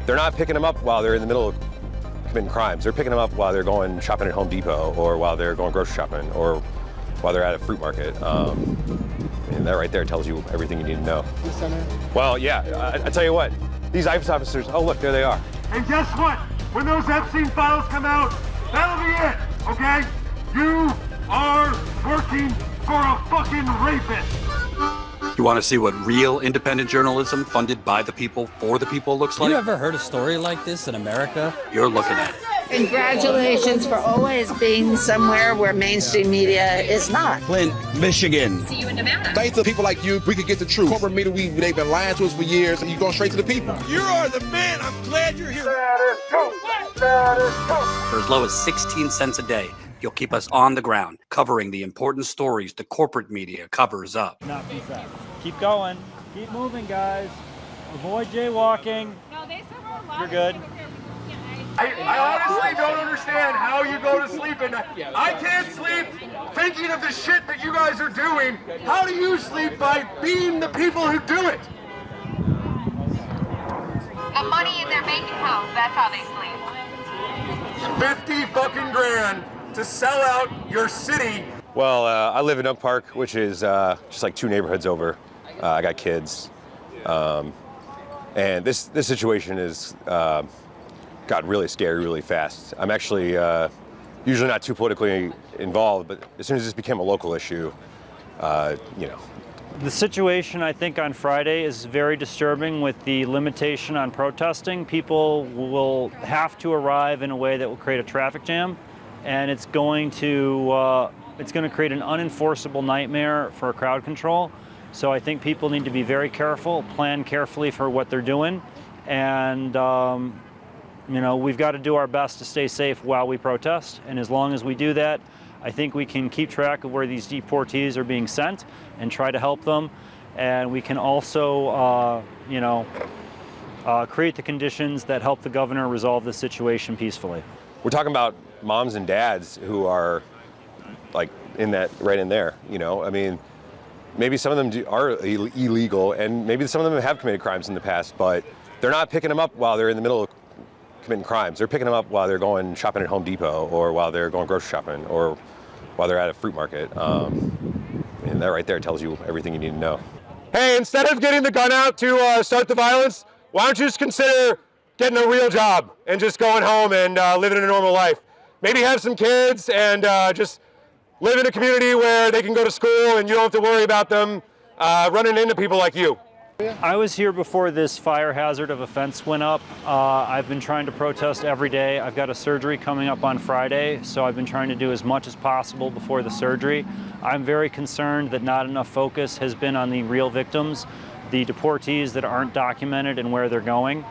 they're not picking them up while they're in the middle of committing crimes. They're picking them up while they're going shopping at Home Depot, or while they're going grocery shopping, or while they're at a fruit market. And that right there tells you everything you need to know. Well, yeah, I tell you what, these ICE officers, oh look, there they are. And guess what? When those Epstein files come out, that'll be it, okay? You are working for a fucking rapist. You want to see what real independent journalism funded by the people for the people looks like? You ever heard a story like this in America? You're looking at it. Congratulations for always being somewhere where mainstream media is not. Flint, Michigan. See you in Nevada. Thanks to people like you, we can get the truth. Corporate media, they've been lying to us for years, and you're going straight to the people. You are the man. I'm glad you're here. Status Coup! Status Coup! For as low as 16 cents a day, you'll keep us on the ground, covering the important stories the corporate media covers up. Not too fast. Keep going. Keep moving, guys. Avoid jaywalking. No, they said we're alive. You're good. I honestly don't understand how you go to sleep at night. I can't sleep thinking of the shit that you guys are doing. How do you sleep? By being the people who do it. The money in their bank account, that's how they sleep. 50 fucking grand to sell out your city. Well, I live in Oak Park, which is just like 2 neighborhoods over. I got kids. And this situation is got really scary really fast. I'm actually usually not too politically involved, but as soon as this became a local issue, you know. The situation, I think, on Friday is very disturbing with the limitation on protesting. People will have to arrive in a way that will create a traffic jam, and it's going to create an unenforceable nightmare for crowd control. So I think people need to be very careful, plan carefully for what they're doing, and you know, we've got to do our best to stay safe while we protest. And as long as we do that, I think we can keep track of where these deportees are being sent and try to help them. And we can also, you know, create the conditions that help the governor resolve the situation peacefully. We're talking about moms and dads who are like in that, right in there, you know? I mean, maybe some of them are illegal, and maybe some of them have committed crimes in the past, but they're not picking them up while they're in the middle of committing crimes. They're picking them up while they're going shopping at Home Depot, or while they're going grocery shopping, or while they're at a fruit market. And that right there tells you everything you need to know. Hey, instead of getting the gun out to start the violence, why don't you just consider getting a real job and just going home and living a normal life? Maybe have some kids and just live in a community where they can go to school and you don't have to worry about them running into people like you. I was here before this fire hazard of offense went up. I've been trying to protest every day. I've got a surgery coming up on Friday, so I've been trying to do as much as possible before the surgery. I'm very concerned that not enough focus has been on the real victims, the deportees that aren't documented and where they're going.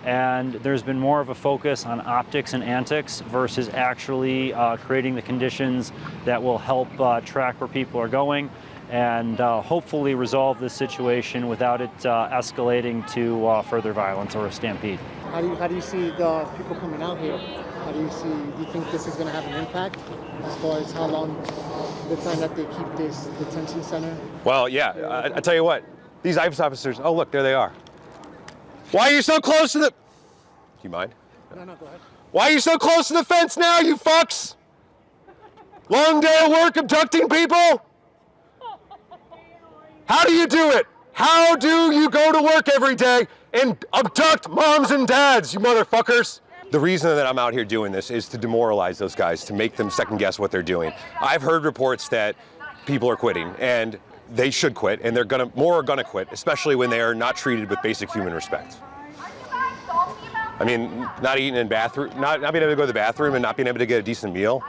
And there's been more of a focus on optics and antics versus actually creating the conditions that will help track where people are going and hopefully resolve this situation without it escalating to further violence or a stampede. How do you see the people coming out here? Do you think this is going to have an impact as far as how long the time that they keep this detention center? Well, yeah, I tell you what, these ICE officers, oh look, there they are. Why are you so close to the... Do you mind? No, go ahead. Why are you so close to the fence now, you fucks? Long day of work abducting people? How do you do it? How do you go to work every day and abduct moms and dads, you motherfuckers? The reason that I'm out here doing this is to demoralize those guys, to make them second guess what they're doing. I've heard reports that people are quitting, and they should quit, and more are gonna quit, especially when they are not treated with basic human respect. I mean, not eating in bathroom, not being able to go to the bathroom and not being able to get a decent meal,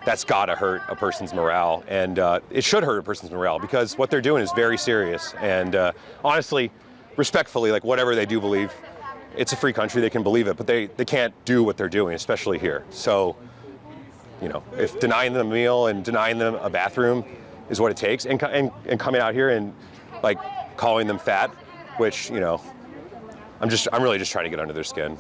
that's gotta hurt a person's morale. And it should hurt a person's morale because what they're doing is very serious. And honestly, respectfully, like whatever they do believe, it's a free country, they can believe it, but they can't do what they're doing, especially here. So, you know, if denying them a meal and denying them a bathroom is what it takes, and coming out here and like calling them fat, which, you know, I'm really just trying to get under their skin.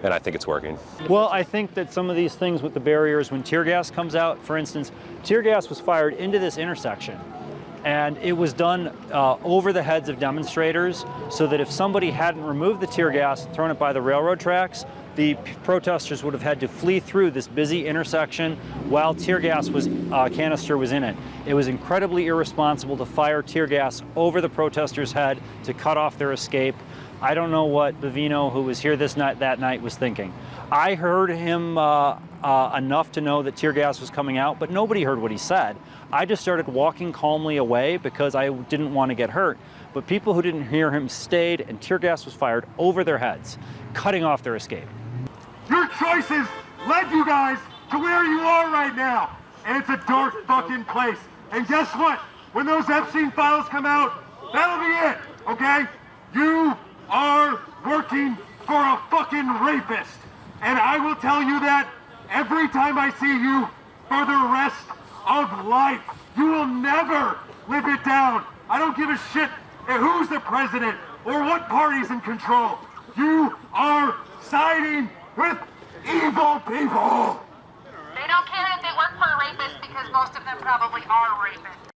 And I think it's working. Well, I think that some of these things with the barriers, when tear gas comes out, for instance, tear gas was fired into this intersection. And it was done over the heads of demonstrators so that if somebody hadn't removed the tear gas and thrown it by the railroad tracks, the protesters would have had to flee through this busy intersection while tear gas canister was in it. It was incredibly irresponsible to fire tear gas over the protesters' head to cut off their escape. I don't know what Bavino, who was here that night, was thinking. I heard him enough to know that tear gas was coming out, but nobody heard what he said. I just started walking calmly away because I didn't want to get hurt. But people who didn't hear him stayed, and tear gas was fired over their heads, cutting off their escape. Your choices led you guys to where you are right now. And it's a dark fucking place. And guess what? When those Epstein files come out, that'll be it, okay? You are working for a fucking rapist. And I will tell you that every time I see you for the rest of life. You will never live it down. I don't give a shit who's the president or what party's in control. You are siding with evil people. They don't care if they work for a rapist because most of them probably are rapists.